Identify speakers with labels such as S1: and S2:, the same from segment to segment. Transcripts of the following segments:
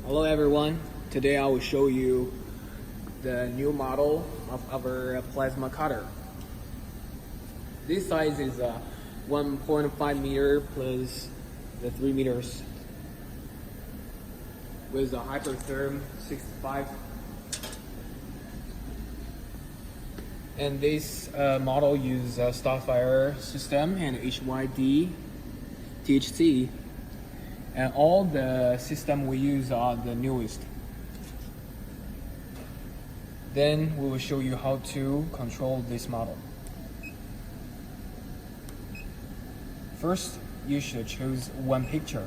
S1: Hello everyone, today I will show you the new model of our plasma cutter. This size is 1.5 meter plus the 3 meters with a Hypertherm 65. And this model uses a Starfire system and HYD THC. And all the system we use are the newest. Then we will show you how to control this model. First, you should choose one picture.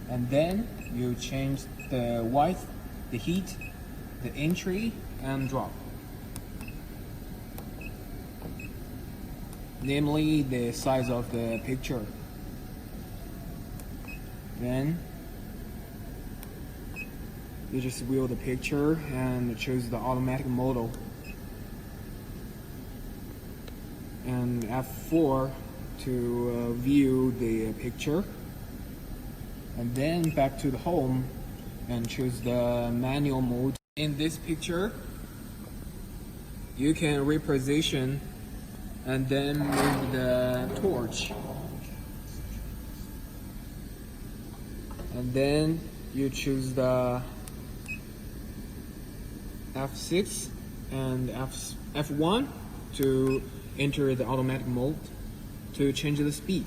S1: And then you change the width, the heat, the entry, and drop. Namely, the size of the picture. Then you just view the picture and choose the automatic model. And F4 to view the picture. And then back to the home and choose the manual mode. In this picture, you can reposition and then move the torch. And then you choose the F6 and F1 to enter the automatic mode to change the speed.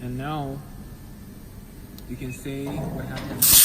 S1: And now you can see what happens.